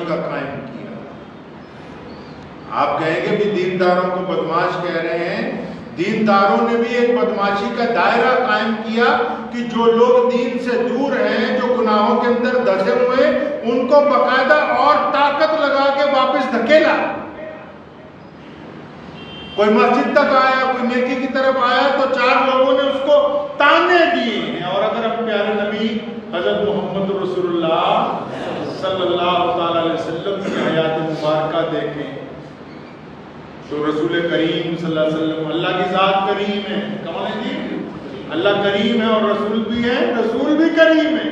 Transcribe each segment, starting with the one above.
کا قائم کیا۔ آپ کہیں گے بھی دینداروں کو بدماش کہہ رہے ہیں، دینداروں نے بھی ایک بدماشی کا دائرہ قائم کیا کہ جو لوگ دین سے دور ہیں، جو گناہوں کے اندر دھسے ہوئے، ان کو باقاعدہ اور طاقت لگا کے واپس دھکیلا۔ کوئی مسجد تک آیا، کوئی نیکی کی طرف آیا تو چار لوگوں نے اس کو تانے دیے ہیں۔ اور اگر ہم پیارے نبی حضرت محمد رسول اللہ صلی اللہ تعالی علیہ وسلم کی حیات مبارکہ دیکھیں تو رسول کریم صلی اللہ علیہ وسلم، اللہ کی ذات کریم ہے، کمال ہے جی، اللہ کریم ہے اور رسول بھی ہے، رسول بھی کریم ہے۔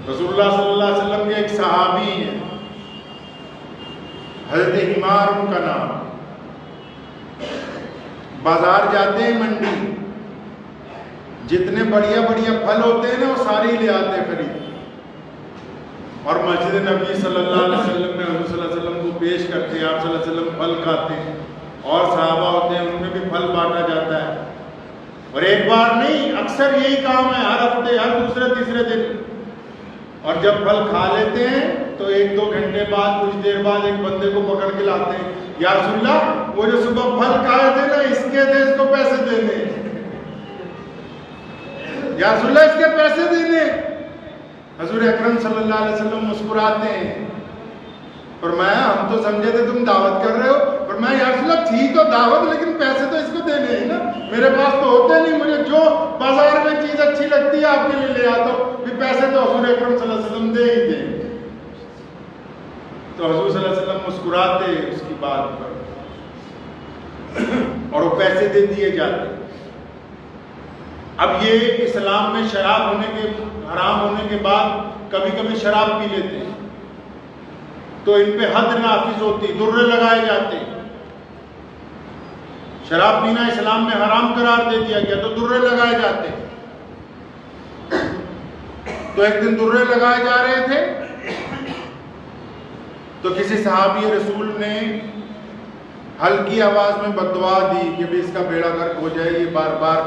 رسول اللہ صلی اللہ علیہ وسلم کے ایک صحابی ہیں، حضرت حمار ان کا نام، بازار جاتے ہیں منڈی، جتنے بڑھیا بڑھیا پھل ہوتے ہیں نا وہ سارے ہی لے آتے ہیں خرید، اور مسجد نبی صلی اللہ علیہ وسلم میں حضور صلی اللہ علیہ وسلم کو پیش کرتے ہیں۔ آپ صلی اللہ علیہ وسلم پھل کھاتے ہیں اور صحابہ ہوتے ہیں، ان میں بھی پھل بانٹا جاتا ہے، اور ایک بار نہیں، اکثر یہی کام ہے، ہر ہفتے، ہر دوسرے تیسرے دن۔ اور جب پھل کھا لیتے ہیں تو ایک دو گھنٹے بعد، کچھ دیر بعد ایک بندے کو پکڑ کے لاتے ہیں، یا رسول اللہ وہ جو صبح پھل کھائے تھے نا، اس کے تھے، اس کو پیسے دینے، یا رسول اللہ اس کے پیسے دینے۔ حضور اکرم صلی اللہ علیہ وسلم مسکراتے ہیں، فرمایا ہم تو سمجھے تھے تم دعوت کر رہے ہو، فرمایا یا رسول اللہ تھی تو دعوت، لیکن پیسے تو اس کو دینے ہیں نا، میرے پاس تو ہوتے نہیں، مجھے جو بازار میں چیز اچھی لگتی ہے آپ کے لیے لے آتا ہوں، بھی پیسے تو حضور اکرم صلی اللہ علیہ وسلم دے ہی دیں۔ تو حضور صلی اللہ علیہ وسلم مسکراتے اس کی بات پر اور وہ پیسے دے دیے جاتے۔ اب یہ اسلام میں شراب ہونے کے، حرام ہونے کے بعد کبھی کبھی شراب پی لیتے ہیں تو ان پہ حد نافذ ہوتی، درے لگائے جاتے۔ شراب پینا اسلام میں حرام قرار دے دیا گیا تو درے لگائے جاتے۔ تو ایک دن درے لگائے جا رہے تھے تو کسی صحابی رسول نے ہلکی آواز میں بددعا دی کہ بھی اس کا بیڑا غرق ہو جائے، یہ بار بار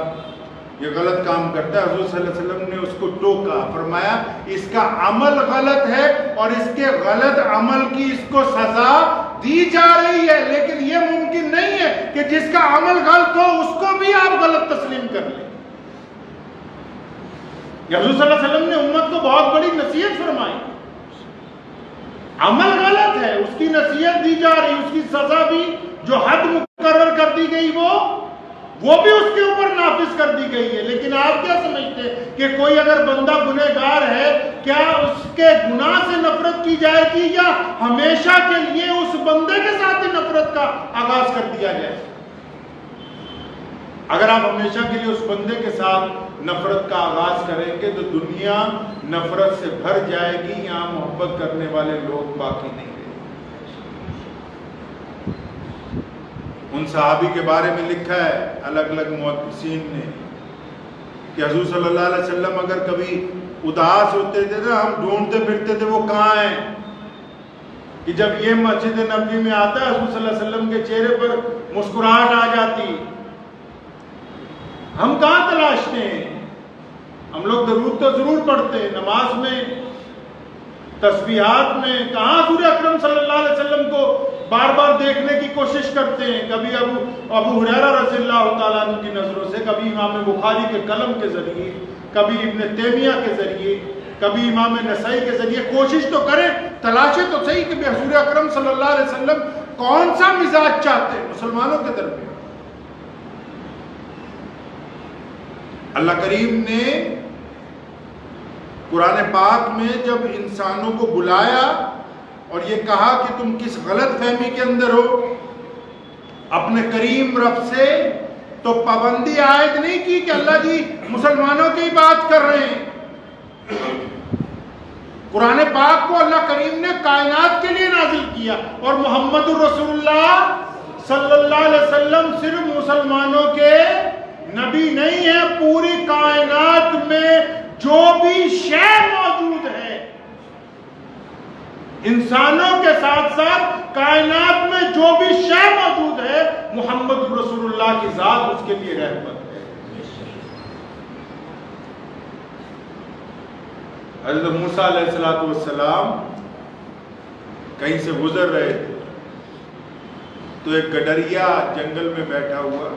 یہ غلط کام کرتا ہے۔ حضور صلی اللہ علیہ وسلم نے اس کو ٹوکا، فرمایا اس کا عمل غلط ہے اور اس کے غلط عمل کی اس کو سزا دی جا رہی ہے، لیکن یہ ممکن نہیں ہے کہ جس کا عمل غلط ہو اس کو بھی آپ غلط تسلیم کر لیں۔ حضور صلی اللہ علیہ وسلم نے امت کو بہت بڑی نصیحت فرمائی، عمل غلط ہے، اس کی نصیحت دی جا رہی، اس کی سزا بھی جو حد مقرر کر دی گئی وہ بھی اس کے اوپر نافذ کر دی گئی ہے۔ لیکن آپ کیا سمجھتے ہیں کہ کوئی اگر بندہ گنہگار ہے، کیا اس کے گناہ سے نفرت کی جائے گی یا ہمیشہ کے لیے اس بندے کے ساتھ ہی نفرت کا آغاز کر دیا جائے؟ اگر آپ ہمیشہ کے لیے اس بندے کے ساتھ نفرت کا آغاز کریں گے تو دنیا نفرت سے بھر جائے گی، یہاں محبت کرنے والے لوگ باقی نہیں رہے۔ ان صحابی کے بارے میں لکھا ہے الگ الگ محدثین نے کہ حضور صلی اللہ علیہ وسلم اگر کبھی اداس ہوتے تھے نا، ہم ڈھونڈتے پھرتے تھے وہ کہاں ہیں، کہ جب یہ مسجد نبوی میں آتا ہے حضور صلی اللہ علیہ وسلم کے چہرے پر مسکراہٹ آ جاتی، ہم کہاں تلاشتے ہیں؟ ہم لوگ درود تو ضرور پڑھتے ہیں، نماز میں، تسبیحات میں، کہاں حضور اکرم صلی اللہ علیہ وسلم کو بار بار دیکھنے کی کوشش کرتے ہیں، کبھی ابو ہریرہ رضی اللہ تعالیٰ عنہ کی نظروں سے، کبھی امام بخاری کے قلم کے ذریعے، کبھی ابن تیمیہ کے ذریعے، کبھی امام نسائی کے ذریعے کوشش تو کریں، تلاشیں تو صحیح کہ حضور اکرم صلی اللہ علیہ وسلم کون سا مزاج چاہتے ہیں مسلمانوں کے درمیان۔ اللہ کریم نے قرآن پاک میں جب انسانوں کو بلایا اور یہ کہا کہ تم کس غلط فہمی کے اندر ہو اپنے کریم رب سے، تو پابندی عائد نہیں کی کہ اللہ جی مسلمانوں کی بات کر رہے ہیں۔ قرآن پاک کو اللہ کریم نے کائنات کے لیے نازل کیا، اور محمد رسول اللہ صلی اللہ علیہ وسلم صرف مسلمانوں کے نبی نہیں ہے، پوری کائنات میں جو بھی شے موجود ہے، انسانوں کے ساتھ ساتھ کائنات میں جو بھی شے موجود ہے، محمد رسول اللہ کی ذات اس کے لیے رحمت ہے۔ حضرت موسیٰ علیہ السلام کہیں سے گزر رہے تھے تو ایک گڈریا جنگل میں بیٹھا ہوا،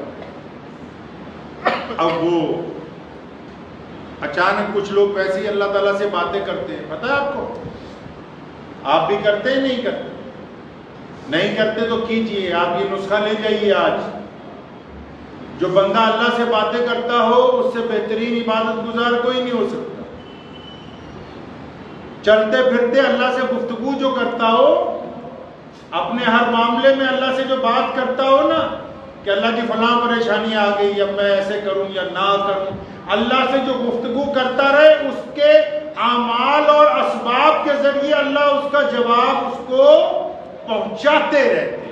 اب وہ اچانک کچھ لوگ ویسے ہی اللہ تعالیٰ سے باتیں کرتے ہیں، پتہ ہے آپ کو؟ آپ بھی کرتے ہیں نہیں کرتے؟ نہیں کرتے تو کیجئے، آپ یہ نسخہ لے جائیے آج۔ جو بندہ اللہ سے باتیں کرتا ہو اس سے بہترین عبادت گزار کوئی نہیں ہو سکتا۔ چلتے پھرتے اللہ سے گفتگو جو کرتا ہو، اپنے ہر معاملے میں اللہ سے جو بات کرتا ہو نا کہ اللہ کی فلاں پریشانی آ گئی، اب میں ایسے کروں یا نہ کروں، اللہ سے جو گفتگو کرتا رہے، اس کے اعمال اور اسباب کے ذریعے اللہ اس کا جواب اس کو پہنچاتے رہتے ہیں۔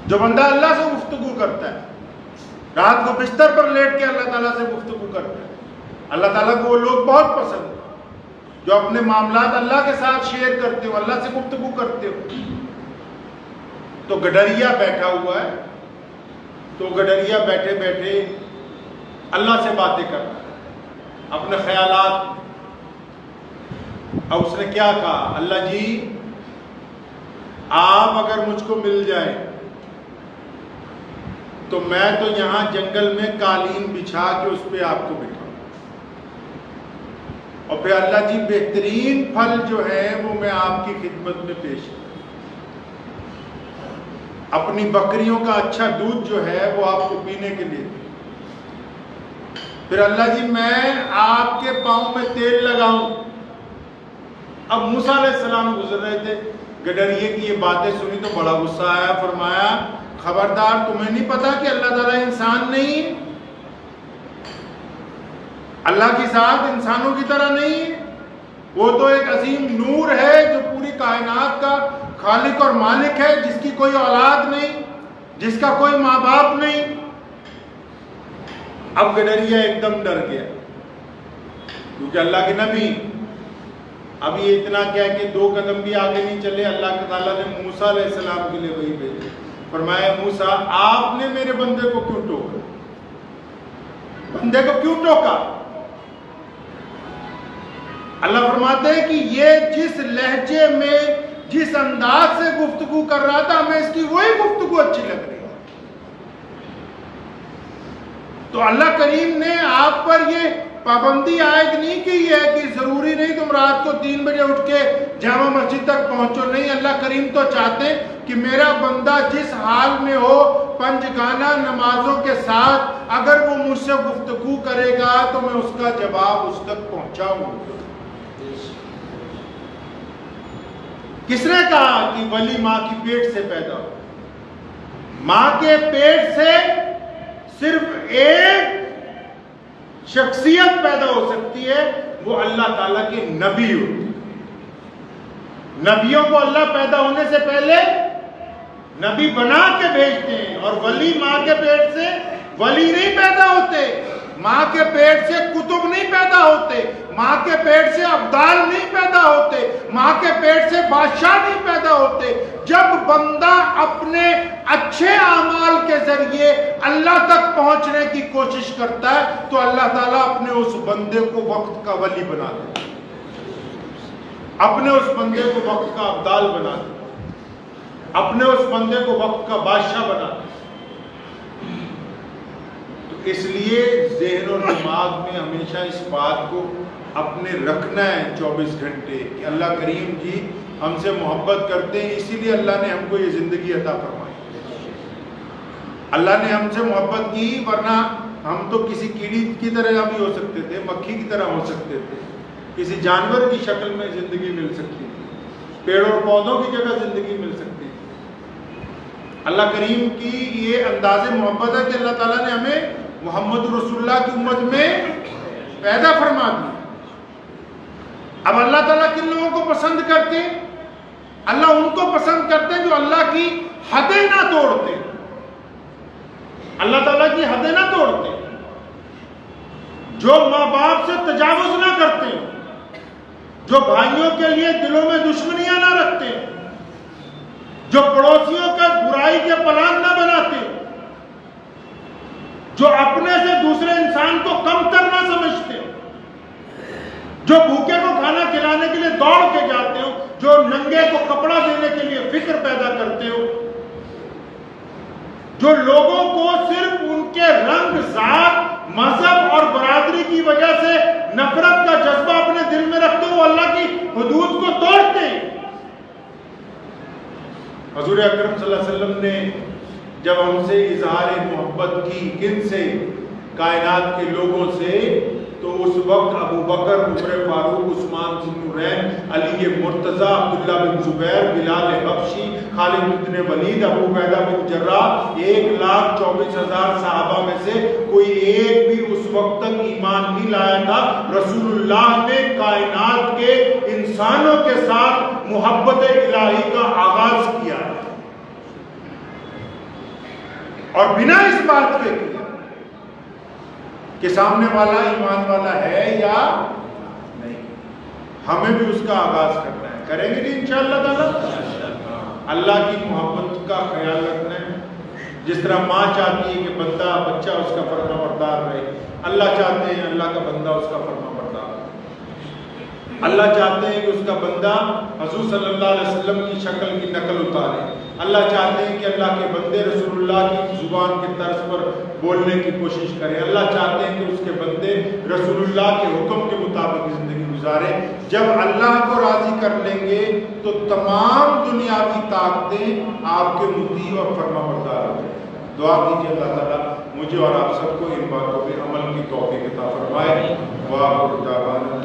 جو بندہ اللہ سے گفتگو کرتا ہے، رات کو بستر پر لیٹ کے اللہ تعالیٰ سے گفتگو کرتا ہے، اللہ تعالیٰ کو وہ لوگ بہت پسند ہیں جو اپنے معاملات اللہ کے ساتھ شیئر کرتے ہو، اللہ سے گفتگو کرتے ہو۔ تو گڈریا بیٹھا ہوا ہے، تو گڈریا بیٹھے بیٹھے اللہ سے باتیں کر رہا ہے اپنے خیالات۔ اب اس نے کیا کہا، اللہ جی آپ اگر مجھ کو مل جائے تو میں تو یہاں جنگل میں قالین بچھا کے اس پہ آپ کو بٹھاؤں، اور پھر اللہ جی بہترین پھل جو ہے وہ میں آپ کی خدمت میں پیش کروں، اپنی بکریوں کا اچھا دودھ جو ہے وہ آپ کو پینے کے لیے، پھر اللہ جی میں آپ کے پاؤں میں تیل لگاؤں۔ اب موسیٰ علیہ السلام گزر رہے تھے، گڈریے کی یہ باتیں سنی تو بڑا غصہ آیا، فرمایا خبردار، تمہیں نہیں پتا کہ اللہ تعالیٰ انسان نہیں، اللہ کی ذات انسانوں کی طرح نہیں، وہ تو ایک عظیم نور ہے جو پوری کائنات کا خالق اور مالک ہے، جس کی کوئی اولاد نہیں، جس کا کوئی ماں باپ نہیں۔ اب گڈریا ایک دم ڈر گیا کیونکہ اللہ کے نبی، اب یہ اتنا کیا کہ 2 قدم بھی آگے نہیں چلے، اللہ تعالیٰ نے موسیٰ علیہ السلام کے لیے وہی بھیجا، فرمایا موسیٰ آپ نے میرے بندے کو کیوں ٹوکا، بندے کو کیوں ٹوکا؟ اللہ فرماتے ہیں کہ یہ جس لہجے میں جس انداز سے گفتگو کر رہا تھا ہمیں اس کی وہی گفتگو اچھی لگ رہی ہے۔ تو اللہ کریم نے آپ پر یہ پابندی عائد نہیں کی ہے کہ ضروری نہیں تم رات کو 3 بجے اٹھ کے جامع مسجد تک پہنچو، نہیں، اللہ کریم تو چاہتے ہیں کہ میرا بندہ جس حال میں ہو 5 گانہ نمازوں کے ساتھ اگر وہ مجھ سے گفتگو کرے گا تو میں اس کا جواب اس تک پہنچاؤں۔ کس نے کہا کہ ولی ماں کی پیٹ سے پیدا ہو؟ ماں کے پیٹ سے صرف ایک شخصیت پیدا ہو سکتی ہے، وہ اللہ تعالیٰ کے نبی ہوتے ہیں۔ نبیوں کو اللہ پیدا ہونے سے پہلے نبی بنا کے بھیجتے ہیں، اور ولی ماں کے پیٹ سے ولی نہیں پیدا ہوتے، ماں کے پیٹ سے کتب نہیں پیدا ہوتے، ماں کے پیٹ سے ابدال نہیں پیدا ہوتے، ماں کے پیٹ سے بادشاہ نہیں پیدا ہوتے۔ جب بندہ اپنے اچھے اعمال کے ذریعے اللہ تک پہنچنے کی کوشش کرتا ہے تو اللہ تعالیٰ اپنے اس بندے کو وقت کا ولی بنا دیتا ہے، اپنے اس بندے کو وقت کا ابدال بنا دیتا ہے، اپنے اس بندے کو وقت کا بادشاہ بنا دیتا ہے۔ اس لیے ذہن اور دماغ میں ہمیشہ اس بات کو اپنے رکھنا ہے 24 گھنٹے کہ اللہ کریم جی ہم سے محبت کرتے ہیں، اسی لیے اللہ نے ہم کو یہ زندگی عطا فرمائی، اللہ نے ہم سے محبت کی، ورنہ ہم تو کسی کیڑی کی طرح بھی ہو سکتے تھے، مکھی کی طرح ہو سکتے تھے، کسی جانور کی شکل میں زندگی مل سکتی تھی، پیڑ اور پودوں کی جگہ زندگی مل سکتی تھی۔ اللہ کریم کی یہ انداز محبت ہے کہ اللہ تعالیٰ نے ہمیں محمد رسول اللہ کی امت میں پیدا فرما دی۔ اب اللہ تعالیٰ کن لوگوں کو پسند کرتے ہیں؟ اللہ ان کو پسند کرتے ہیں جو اللہ کی حدیں نہ توڑتے، اللہ تعالیٰ کی حدیں نہ توڑتے، جو ماں باپ سے تجاوز نہ کرتے، جو بھائیوں کے لیے دلوں میں دشمنیاں نہ رکھتے، جو پڑوسیوں کا برائی کے پلان نہ بناتے، جو اپنے سے دوسرے انسان کو کم تر نہ سمجھتے، جو بھوکے کو کھانا کھلانے کے لیے دوڑ کے جاتے ہو، جو ننگے کو کپڑا دینے کے لیے فکر پیدا کرتے ہو، جو لوگوں کو صرف ان کے رنگ، ذات، مذہب اور برادری کی وجہ سے نفرت کا جذبہ اپنے دل میں رکھتے ہو، اللہ کی حدود کو توڑتے ہیں۔ حضور اکرم صلی اللہ علیہ وسلم نے جب ہم سے اظہار محبت کی، کن سے؟ کائنات کے لوگوں سے، تو اس وقت ابو بکر، عمر فاروق، عثمان بن نورین، علی مرتضی، عبداللہ بن زبیر، بلال حبشی، خالد بن ولید، ابو عبیدہ بن جراح، 1,24,000 صحابہ میں سے کوئی ایک بھی اس وقت تک ایمان نہیں لایا تھا۔ رسول اللہ نے کائنات کے انسانوں کے ساتھ محبت الہی کا آغاز کیا اور بنا اس بات کے کہ سامنے والا ایمان والا ہے یا نہیں، ہمیں بھی اس کا آغاز کرنا ہے۔ کریں گے نہیں انشاءاللہ تعالیٰ؟ اللہ کی محبت کا خیال رکھنا ہے۔ جس طرح ماں چاہتی ہے کہ بچہ اس کا فرما بردار رہے، اللہ چاہتے ہیں اللہ کا بندہ اس کا فرما بردار رہے۔ اللہ چاہتے ہیں کہ اس کا بندہ حضور صلی اللہ علیہ وسلم کی شکل کی نقل اتارے۔ اللہ چاہتے ہیں کہ اللہ کے بندے رسول اللہ کی زبان کے طرز پر بولنے کی کوشش کریں۔ اللہ چاہتے ہیں کہ اس کے بندے رسول اللہ کے حکم کے مطابق زندگی گزاریں۔ جب اللہ کو راضی کر لیں گے تو تمام دنیاوی طاقتیں آپ کے مطیع اور فرما بردار ہو جائیں۔ دعا کیجیے اللہ تعالیٰ مجھے اور آپ سب کو ان باتوں پہ عمل کی توفیق عطا فرمائے۔ وآخر دعوانا